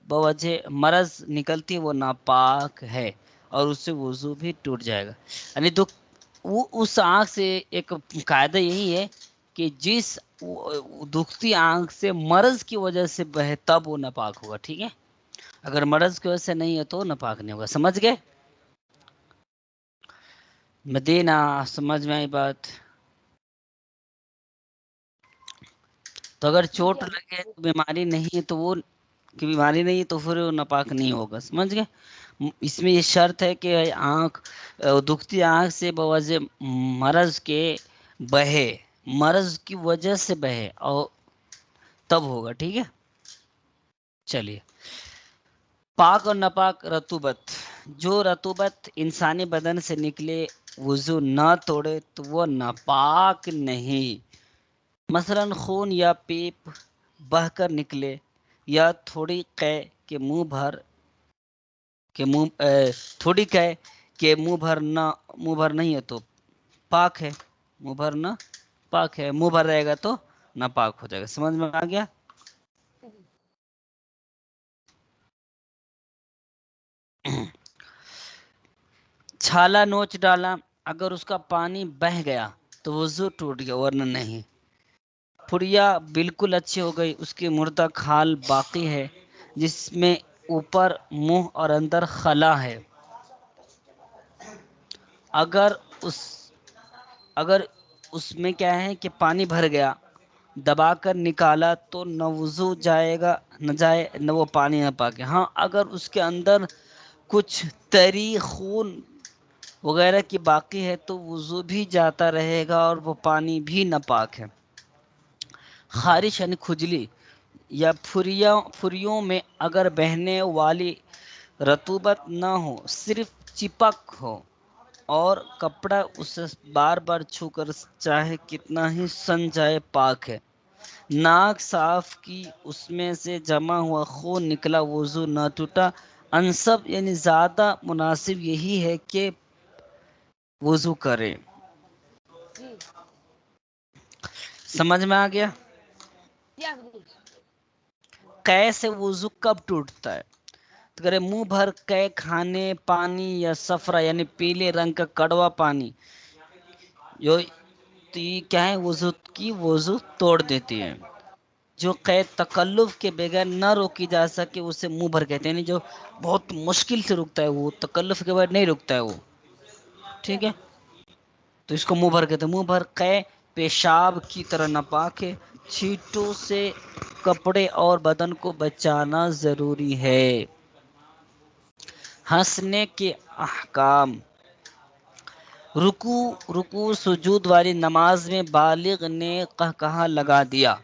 بوجہ مرض نکلتی وہ ناپاک ہے اور اس سے وضو بھی ٹوٹ جائے گا. یعنی تو وہ اس آنکھ سے ایک قاعدہ یہی ہے کہ جس دکھتی آنکھ سے مرض کی وجہ سے بہے تب وہ ناپاک ہوگا. ٹھیک ہے، اگر مرض کی وجہ سے نہیں ہے تو ناپاک نہیں ہوگا. سمجھ گئے؟ مدینہ سمجھ میں آئی بات؟ تو اگر چوٹ لگے تو بیماری نہیں ہے تو وہ کی بیماری نہیں ہے تو پھر وہ ناپاک نہیں ہوگا. سمجھ گئے؟ اس میں یہ شرط ہے کہ آنکھ دکھتی آنکھ سے بوجہ مرض کے بہے، مرض کی وجہ سے بہے اور تب ہوگا. ٹھیک ہے، چلیے. پاک اور ناپاک رطوبت. جو رطوبت انسانی بدن سے نکلے وضو نہ توڑے تو وہ ناپاک نہیں. مثلا خون یا پیپ بہہ کر نکلے یا تھوڑی قے کے منہ بھر تھوڑی قے کے منہ بھر نہیں ہے تو پاک ہے. منہ بھر نہ پاک ہے، منہ بھر رہے گا تو ناپاک ہو جائے گا. سمجھ میں آ گیا؟ چھالا نوچ ڈالا، اگر اس کا پانی بہہ گیا تو وضو ٹوٹ گیا ورنہ نہیں. پھڑیا بالکل اچھی ہو گئی، اس کی مردہ کھال باقی ہے جس میں اوپر منہ اور اندر خلا ہے. اگر اس میں کیا ہے کہ پانی بھر گیا، دبا کر نکالا تو نہ وضو جائے گا نہ جائے نہ وہ پانی نہ پاکے. ہاں اگر اس کے اندر کچھ تری خون وغیرہ کی باقی ہے تو وضو بھی جاتا رہے گا اور وہ پانی بھی ناپاک ہے. خارش یعنی کھجلی یا پھریوں میں اگر بہنے والی رطوبت نہ ہو، صرف چپک ہو اور کپڑا اسے بار بار چھو کر چاہے کتنا ہی سن جائے پاک ہے. ناک صاف کی، اس میں سے جمع ہوا خون نکلا، وضو نہ ٹوٹا. انسب یعنی زیادہ مناسب یہی ہے کہ وضو کرے. سمجھ میں آ گیا؟ قے سے وضو کب ٹوٹتا ہے؟ تو کرے منہ بھر قے کھانے پانی یا صفرا یعنی پیلے رنگ کا کڑوا پانی جو کیا ہے وضو توڑ دیتی ہے. جو قید تکلف کے بغیر نہ روکی جا سکے اسے منہ بھر کہتے ہیں. یعنی جو بہت مشکل سے رکتا ہے وہ تکلف کے بغیر نہیں رکتا ہے وہ. ٹھیک ہے، تو اس کو منہ بھر کہتے ہیں. منہ بھر قے پیشاب کی طرح ناپاک ہے. چھینٹوں سے کپڑے اور بدن کو بچانا ضروری ہے. ہنسنے کے احکام. رکوع سجود والی نماز میں بالغ نے قہقہہ لگا دیا،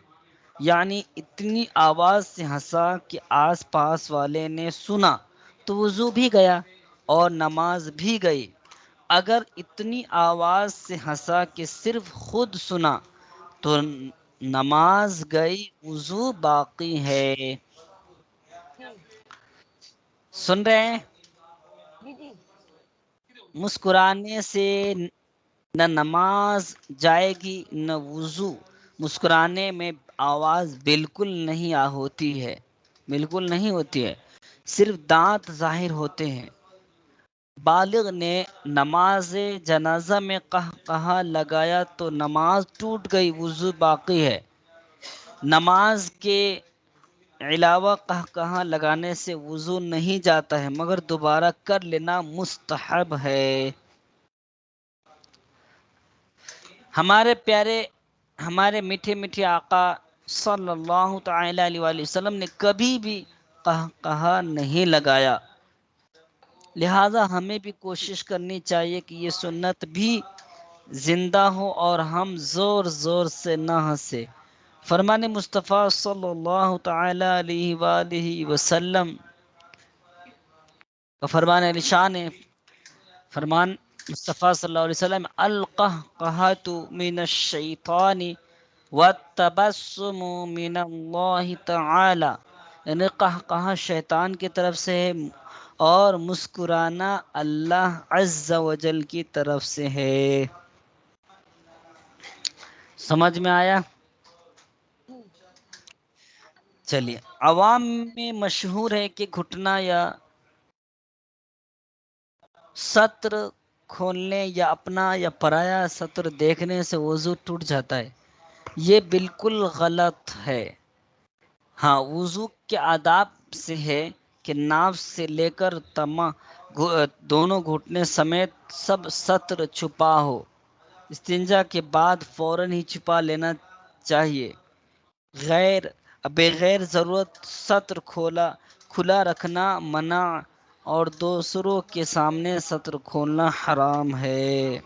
یعنی اتنی آواز سے ہنسا کہ آس پاس والے نے سنا تو وضو بھی گیا اور نماز بھی گئی. اگر اتنی آواز سے ہنسا کہ صرف خود سنا تو نماز گئی، وضو باقی ہے. سن رہے ہیں؟ مسکرانے سے نہ نماز جائے گی نہ وضو. مسکرانے میں آواز بالکل نہیں ہوتی ہے، بالکل نہیں ہوتی ہے، صرف دانت ظاہر ہوتے ہیں. بالغ نے نماز جنازہ میں قہقہہ لگایا تو نماز ٹوٹ گئی، وضو باقی ہے. نماز کے علاوہ قہقہہ لگانے سے وضو نہیں جاتا ہے مگر دوبارہ کر لینا مستحب ہے. ہمارے میٹھے میٹھے آقا صلی اللہ تعالی علیہ وآلہ وسلم نے کبھی بھی قہقہہ نہیں لگایا، لہذا ہمیں بھی کوشش کرنی چاہیے کہ یہ سنت بھی زندہ ہو اور ہم زور زور سے نہ ہنسے. فرمان مصطفیٰ صلی اللہ تعالی علیہ وآلہ وسلم کا فرمان شان ہے. فرمان مصطفیٰ صلی اللہ علیہ وسلم: القہقہۃ من الشیطان والتبسم من اللہ تعالی. یعنی قہقہہ شیطان کی طرف سے ہے اور مسکرانا اللہ عز و جل کی طرف سے ہے. سمجھ میں آیا؟ چلیے، عوام میں مشہور ہے کہ گھٹنا یا سطر کھولنے یا اپنا یا پرایا سطر دیکھنے سے وضو ٹوٹ جاتا ہے. یہ بالکل غلط ہے. ہاں، وضو کے آداب سے ہے کہ ناف سے لے کر دونوں گھٹنے سمیت سب سطر چھپا ہو. استنجا کے بعد فوراً ہی چھپا لینا چاہیے. بغیر ضرورت سطر کھلا رکھنا منع اور دوسروں کے سامنے سطر کھولنا حرام ہے.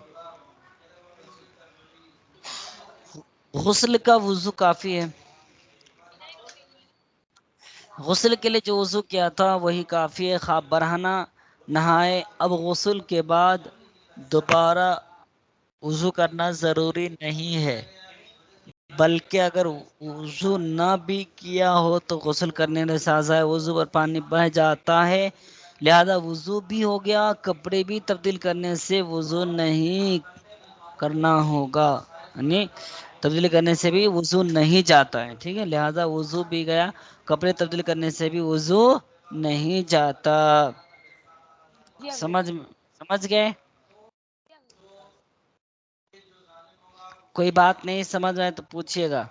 غسل کا وضو کافی ہے. غسل کے لیے جو وضو کیا تھا وہی کافی ہے، خواب برہنہ نہائے. اب غسل کے بعد دوبارہ وضو کرنا ضروری نہیں ہے، بلکہ اگر وضو نہ بھی کیا ہو تو غسل کرنے سے سازہ وضو پر پانی بہہ جاتا ہے، لہذا وضو بھی ہو گیا. کپڑے بھی تبدیل کرنے سے وضو نہیں کرنا ہوگا، یعنی تبدیل کرنے سے بھی وضو نہیں جاتا ہے. ٹھیک ہے، لہذا وضو بھی گیا، کپڑے تبدیل کرنے سے بھی وضو نہیں جاتا. جی حضرت. سمجھ گئے؟ کوئی بات نہیں سمجھ آئے تو پوچھیے گا.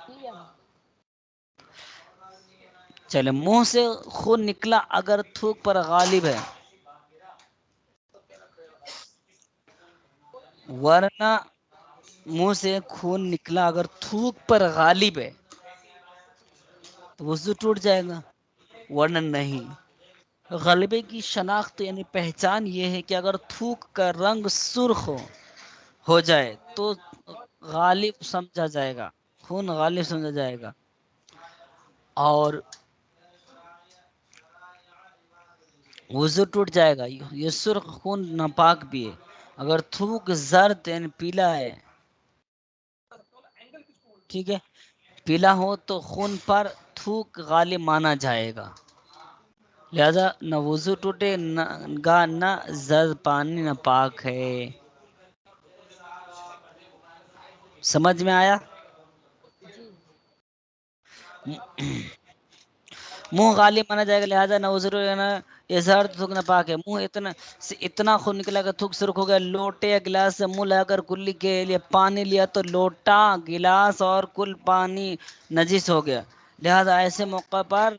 ٹھیک ہے. چلے، منہ سے خون نکلا اگر تھوک پر غالب ہے، ورنہ منہ سے خون نکلا اگر تھوک پر غالب ہے تو وضو ٹوٹ جائے گا، ورنہ نہیں. غلبے کی شناخت یعنی پہچان یہ ہے کہ اگر تھوک کا رنگ سرخ ہو جائے تو غالب سمجھا جائے گا، خون غالب سمجھا جائے گا. اور وضو ٹوٹ جائے گا. یہ سرخ خون ناپاک بھی ہے. اگر تھوک زرد یعنی پیلا ہے، ٹھیک ہے، پیلا ہو تو خون پر تھوک غالب مانا جائے گا، لہذا نہ وضو ٹوٹے گا نہ زرد پانی ناپاک ہے. سمجھ میں آیا؟ جی. منہ غالب مانا جائے گا، لہذا نہ وضو نا یہ زہر تھوک ناپاک ہے. منہ اتنا خون نکلا کہ تھوک سرخ ہو گیا، لوٹے یا گلاس سے منہ لگا کر کلی کے لیے پانی لیا تو لوٹا، گلاس اور کل پانی نجس ہو گیا. لہذا ایسے موقع پر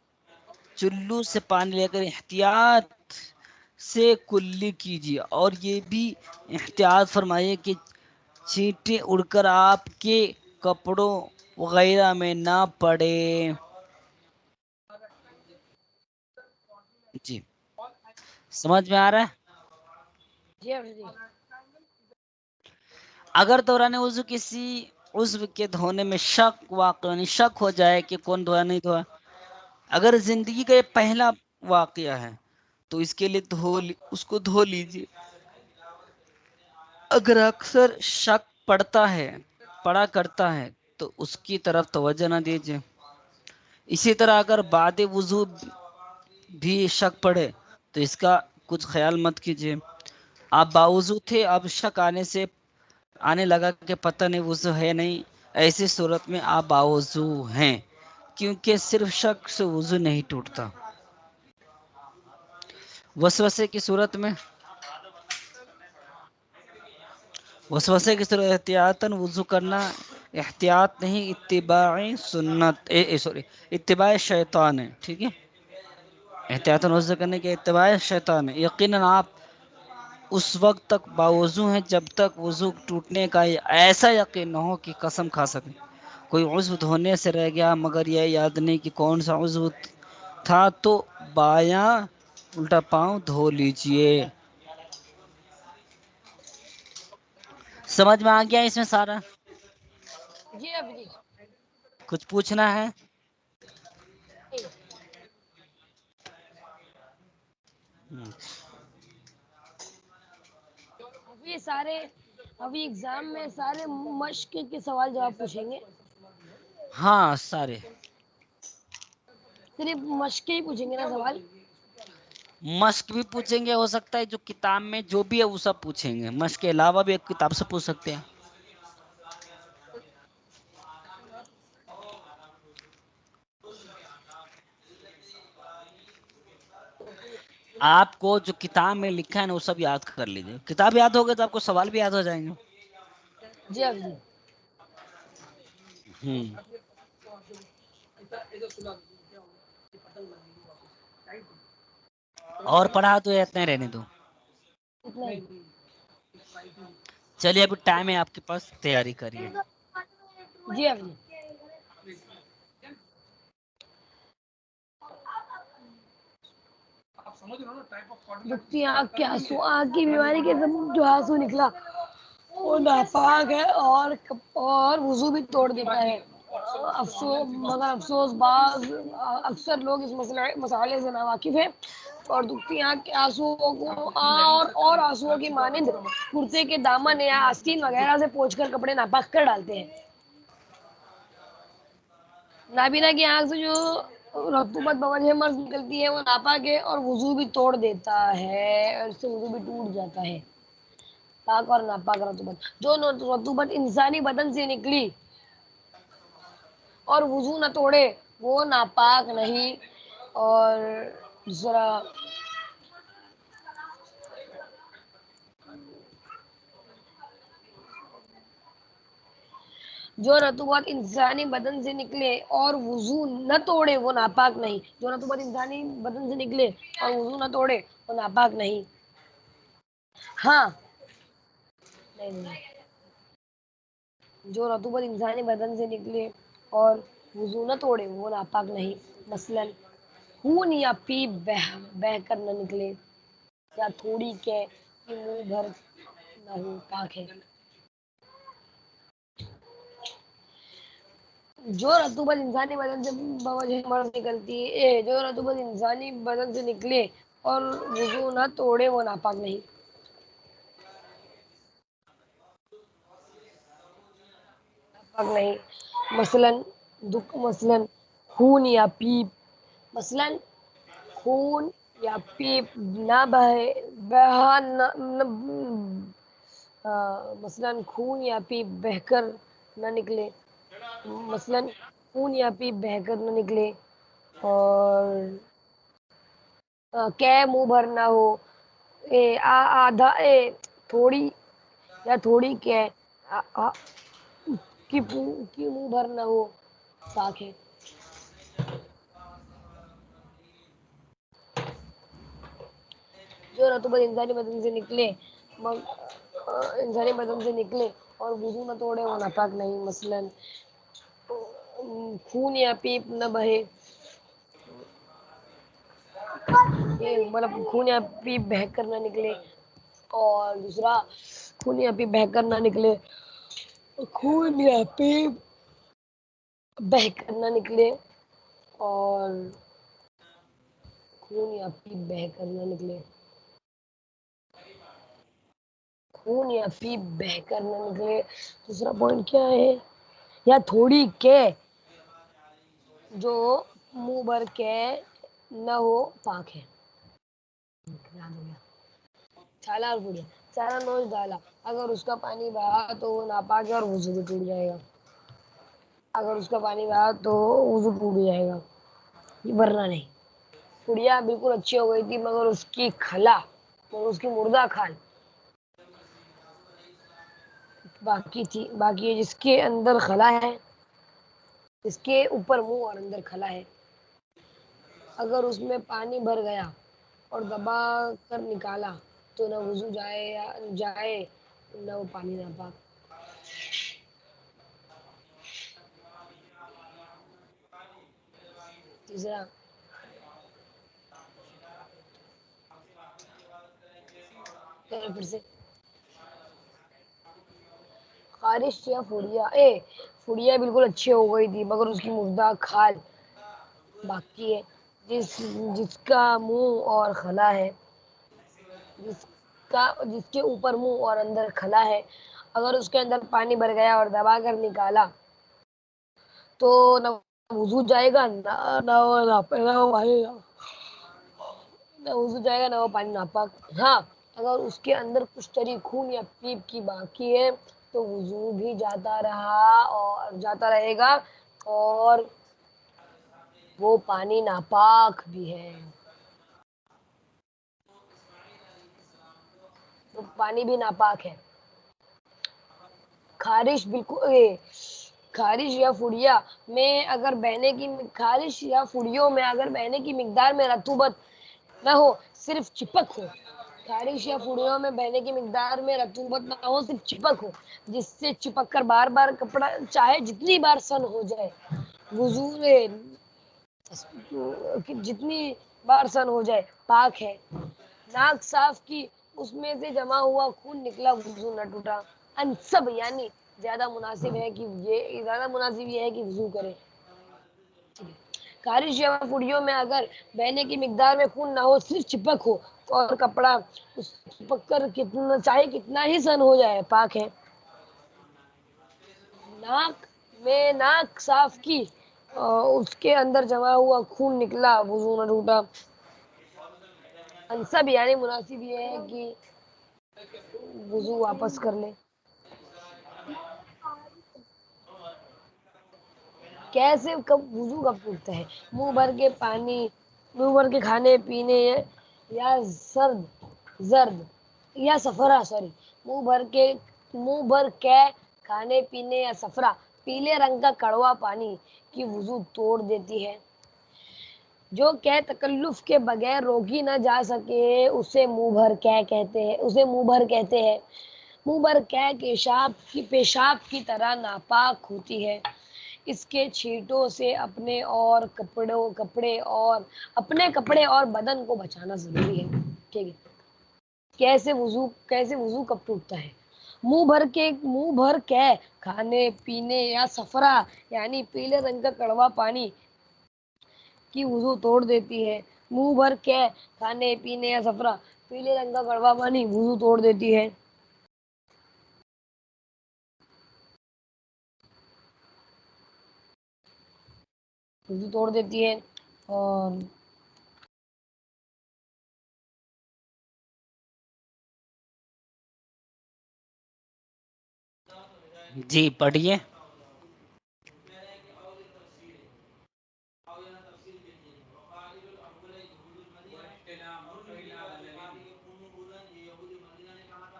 چلو سے پانی لے کر احتیاط سے کلی کیجیے، اور یہ بھی احتیاط فرمائیے کہ چینٹیں اڑ کر آپ کے کپڑوں وغیرہ میں نہ پڑے. جی، سمجھ میں آ رہا ہے؟ جی حضرت. اگر دوران وضو کسی عضو کے دھونے میں شک ہو جائے کہ کون دھویا نہیں دھویا، اگر زندگی کا یہ پہلا واقعہ ہے تو اس کے لیے اس کو دھو لیجیے. اگر اکثر شک پڑا کرتا ہے تو اس کی طرف توجہ نہ دیجیے. اسی طرح اگر بعد وضو بھی شک پڑے تو اس کا کچھ خیال مت کیجیے. آپ باوضو تھے، اب شک آنے لگا کہ پتہ نہیں وضو ہے نہیں، ایسی صورت میں آپ باوضو ہیں، کیونکہ صرف شک سے وضو نہیں ٹوٹتا. وسوسے کی صورت میں احتیاطاً وضو کرنا احتیاط نہیں، اتباع شیطان ہے. ٹھیک ہے، احتیاطاً وضو کرنے کے اتباع شیطان ہے. یقیناً آپ اس وقت تک باوضو ہیں جب تک وضو ٹوٹنے کا ایسا یقین نہ ہو کہ قسم کھا سکیں. کوئی عضو دھونے سے رہ گیا مگر یہ یاد نہیں کہ کون سا عضو تھا تو بایاں الٹا پاؤں دھو لیجئے. سمجھ میں آ گیا اس میں سارا؟ جی ابھی. کچھ پوچھنا ہے؟ ابھی ایگزام میں سارے مشق کے سوال جواب پوچھیں گے. ہاں، سارے صرف مشق ہی پوچھیں گے نا سوال؟ مشق بھی پوچھیں گے، ہو سکتا ہے جو کتاب میں جو بھی ہے وہ سب پوچھیں گے. مشق کے علاوہ بھی ایک کتاب سے پوچھ سکتے ہیں. آپ کو جو کتاب میں لکھا ہے نا وہ سب یاد کر لیجیے. کتاب یاد ہوگا تو آپ کو سوال بھی یاد ہو جائیں گے. جی حافظ جی. اور پڑھا تو اتنے رہنے دو. اتنا ہی. چلیے ابھی ٹائم ہے آپ کے پاس, تیاری کریے. جی حافظ جی. دکھتی آنکھ کے آنسو, آنکھ کی بیماری کے جو آنسو نکلا وہ ناپاک ہے اور وضو بھی توڑ دیتا ہے. افسوس مگر افسوس بعض اکثر لوگ اس مسئلے سے ناواقف ہیں اور دکھتی آنکھ کے آنسو کو اور آنسوؤں کی مانند کرتے کے دامن یا آستین وغیرہ سے پوچھ کر کپڑے ناپاک کر ڈالتے ہیں. نابینا کی آنکھ سے جو رطوبت بوجہ مرض نکلتی ہے وہ ناپاک ہے اور وضو بھی توڑ دیتا ہے, اور اس سے وضو بھی ٹوٹ جاتا ہے. پاک اور ناپاک رطوبت, جو رطوبت انسانی بدن سے نکلی اور وضو نہ توڑے وہ ناپاک نہیں. اور دوسرا جو رطوبات انسانی بدن سے نکلے اور وضو نہ توڑے وہ ناپاک نہیں. جو رطوبت انسانی بدن سے نکلے اور وضو نہ توڑے وہ ناپاک نہیں. ہاں نہیں, جو رطوبت انسانی بدن سے نکلے اور وضو نہ توڑے وہ ناپاک نہیں. مثلاً خون یا پیپ بہہ کر نہ نکلے یا تھوڑی کے منہ بھر نہ ہو, پاک ہے. جو رطوبت انسانی بدن سے بوجہ مرض نکلتی ہے, جو رطوبت انسانی بدن سے نکلے اور وضو نہ توڑے وہ ناپاک نہیں. ناپاک نہیں. مثلاً خون یا پیپ, مثلاً خون یا پیپ نہ مثلاً خون یا پیپ بہہ کر نہ نکلے, مثلاً خون یا پیپ بہہ کر نہ نکلے, اور منہ بھر نہ ہو, آدھا تھوڑی یا تھوڑی کی منہ بھر نہ ہو, پاک ہے. جو رطوبت انسانی بدن سے نکلے اور وضو نہ توڑے وہ ناپاک نہیں. مثلاً خون یا پیپ نہ بہے, مطلب خون یا پیپ بہہ کر نہ نکلے, اور دوسرا خون یا پیپ بہہ کر نہ نکلے, خون یا پیپ بہہ کر نہ نکلے, اور خون یا پیپ بہہ کر نہ نکلے, خون یا پیپ بہہ کر نہ نکلے. دوسرا پوائنٹ کیا ہے, یا تھوڑی کے جو منہ بھر کے نہ ہو, پاک ہے. چھالا اور پڑیا, چارا نوچ ڈالا اگر اس کا پانی بہا تو وہ ناپاک ہے اور وضو بھی ٹوٹ جائے گا. اگر اس کا پانی بہا تو وضو ٹوٹ جائے گا, ورنہ نہیں. پڑیا بالکل اچھی ہو گئی تھی مگر اس کی کھلا اور اس کی مردہ کھال باقی تھی. باقی جس کے اندر خلا ہے, اس کے اوپر منہ اور اندر کھلا ہے, اگر اس میں پانی بھر گیا اور دبا کر نکالا تو نہ وضو جائے نہ وہ پانی ناپاک. تیسرا پھر سے خارش یا فڑیا بالکل اچھی ہو گئی تھی مگر اس کی مردہ کھال باقی ہے. جس کا منہ اور خلا ہے, جس کے اوپر منہ اور اندر کھلا ہے, اگر اس کے اندر پانی بھر گیا اور دبا کر نکالا تو نہ وضو جائے گا نہ وضو جائے گا نہ وہ پانی ناپاک. ہاں اگر اس کے اندر کچھ طری خون یا پیپ کی باقی ہے تو وضو بھی جاتا رہے گا اور وہ پانی ناپاک بھی ہے. تو پانی بھی ناپاک ہے. خارش یا فڑیوں میں اگر بہنے کی مقدار میں رطوبت نہ ہو، صرف چپک ہو. خارش یا فڑیوں میں بہنے کی مقدار میں رطوبت نہ ہو، صرف چپک ہو، جس سے چپک کر بار بار کپڑا چاہے جتنی بار سن ہو جائے وضو جتنی بار سن ہو جائے پاک ہے. ناک صاف کی، اس میں سے جمع ہوا خون نکلا، وضو نہ ٹوٹا. انسب یعنی زیادہ مناسب یہ ہے کہ وضو کرے. خارش یا فڑیوں میں اگر بہنے کی مقدار میں خون نہ ہو، صرف چپک ہو اور کپڑا چپک کر چاہے کتنا ہی سن ہو جائے پاک ہے. ناک صاف کی، اس کے اندر جمع ہوا خون نکلا، وضو نہ ٹوٹا. انسب یعنی مناسب یہ ہے کہ وضو واپس کر لے. کیسے وضو کب ٹوٹتا ہے؟ منہ بھر کے کھانے پینے یا زرد یا صفرا منہ بھر کے کھانے پینے یا صفرا پیلے رنگ کا کڑوا پانی کی وضو توڑ دیتی ہے. جو کہ تکلف کے بغیر روکی نہ جا سکے اسے منہ بھر کہتے ہیں. منہ بھر پیشاب کی طرح ناپاک ہوتی ہے. اس کے چھینٹوں سے اپنے کپڑے اور بدن کو بچانا ضروری ہے. ٹھیک ہے. کیسے وضو کب ٹوٹتا ہے؟ منہ بھر کے کھانے پینے یا صفرا یعنی پیلے رنگ کا کڑوا پانی کی وضو توڑ دیتی ہے. منہ بھر کے کھانے پینے یا صفرا پیلے رنگ کا کڑوا پانی وضو توڑ دیتی ہے. وضو توڑ دیتی ہے. اور جی پڑھیے.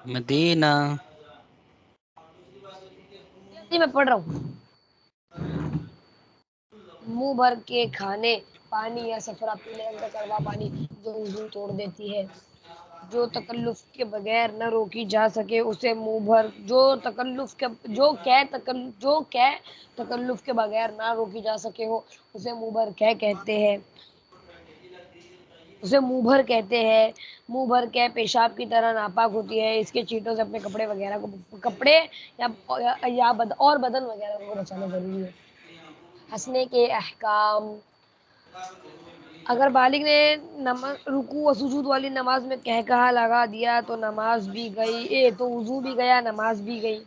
مدینہ. جی میں پڑھ رہا ہوں. منہ بھر کے کھانے پانی یا صفرا پیلے رنگ کا کڑوا پانی جو وضو توڑ دیتی ہے. جو تکلف کے بغیر نہ روکی جا سکے اسے تکلف کے بغیر نہ روکی جا سکے اسے منہ بھر کہتے ہیں. منہ بھر کے پیشاب کی طرح ناپاک ہوتی ہے. اس کے چھینٹوں سے اپنے کپڑے یا بدن وغیرہ کو بچانا ضروری ہے. ہنسنے کے احکام. اگر بالغ نے رکوع و سجود والی نماز میں قہقہہ لگا دیا تو نماز بھی گئی، تو وضو بھی گیا، نماز بھی گئی.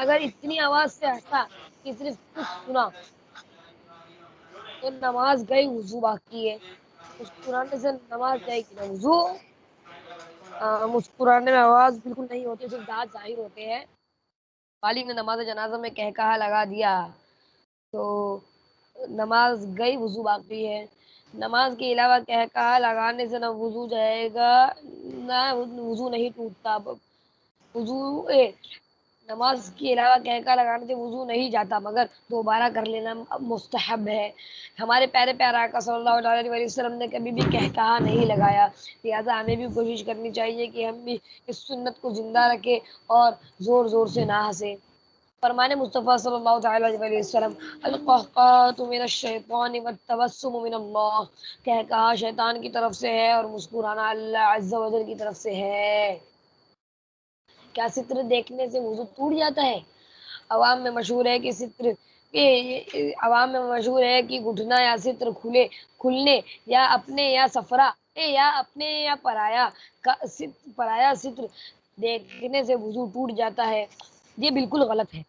اگر اتنی آواز سے ہنسا کہ صرف کچھ سنا تو نماز گئی، وضو باقی ہے. مسکرانے سے نماز جائے گی نہ وضو. مسکرانے میں آواز بالکل نہیں ہوتی، صرف دانت ظاہر ہوتے ہیں. بالغ نے نماز جنازہ میں قہقہہ لگا دیا تو نماز گئی، وضو باقی ہے. نماز کے علاوہ قہقہہ لگانے سے نہ وضو جائے گا نہ وضو نہیں ٹوٹتا. نماز کے علاوہ قہقہہ لگانے سے وضو نہیں جاتا مگر دوبارہ کر لینا مستحب ہے. ہمارے پیارے آقا صلی اللہ علیہ وسلم نے کبھی بھی قہقہہ نہیں لگایا. لہذا ہمیں بھی کوشش کرنی چاہیے کہ ہم بھی اس سنت کو زندہ رکھے اور زور زور سے نہ ہنسے. فرمان مصطفیٰ صلی اللہ تعالی علیہ وسلم القہقہۃ من الشیطان والتبسم من اللہ. قہقہہ شیطان کی طرف سے ہے اور مسکرانا اللہ عز و جل کی طرف سے ہے. کیا ستر دیکھنے سے وضو ٹوٹ جاتا ہے؟ عوام میں مشہور ہے کہ گھٹنا یا ستر کھلنے یا اپنے یا پرایا ستر دیکھنے سے وضو ٹوٹ جاتا ہے. یہ بالکل غلط ہے.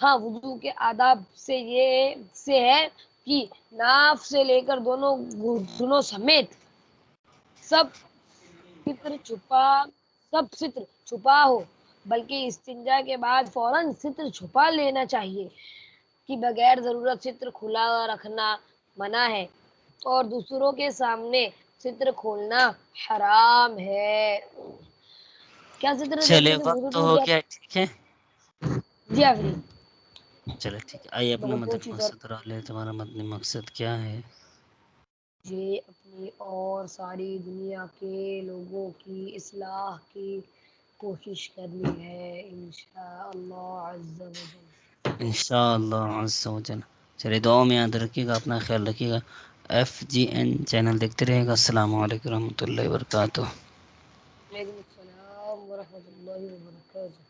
ہاں وضو کے آداب سے ہے کہ ناف سے لے کر دونوں گھٹنوں سمیت سب ستر چھپا ہو، بلکہ استنجا کے بعد فوراً ستر چھپا لینا چاہیے. کہ بغیر ضرورت ستر کھلا رکھنا منع ہے اور دوسروں کے سامنے ستر کھولنا حرام ہے. کیا ستر چلے دیکھتے تھے وقت وضو تو ٹوٹ ہو گیا؟ گیا، ٹھیک ہے. جی آفری چلے ٹھیک ہے، آئیے اپنا بہت مدنی اچھی طور مقصد رہا لے. تمہارا مدنی مقصد کیا ہے؟ مجھے اپنی اور ساری دنیا کے لوگوں کی اصلاح کی کوشش کرنی ہے انشاءاللہ عز و جل. انشاءاللہ عز و جل. چلیے دعا میں یاد رکھیے گا، اپنا خیال رکھیے گا. FGN چینل دیکھتے رہے گا. السلام علیکم ورحمۃ اللہ وبرکاتہ. وعلیکم السلام ورحمۃ اللہ وبرکاتہ.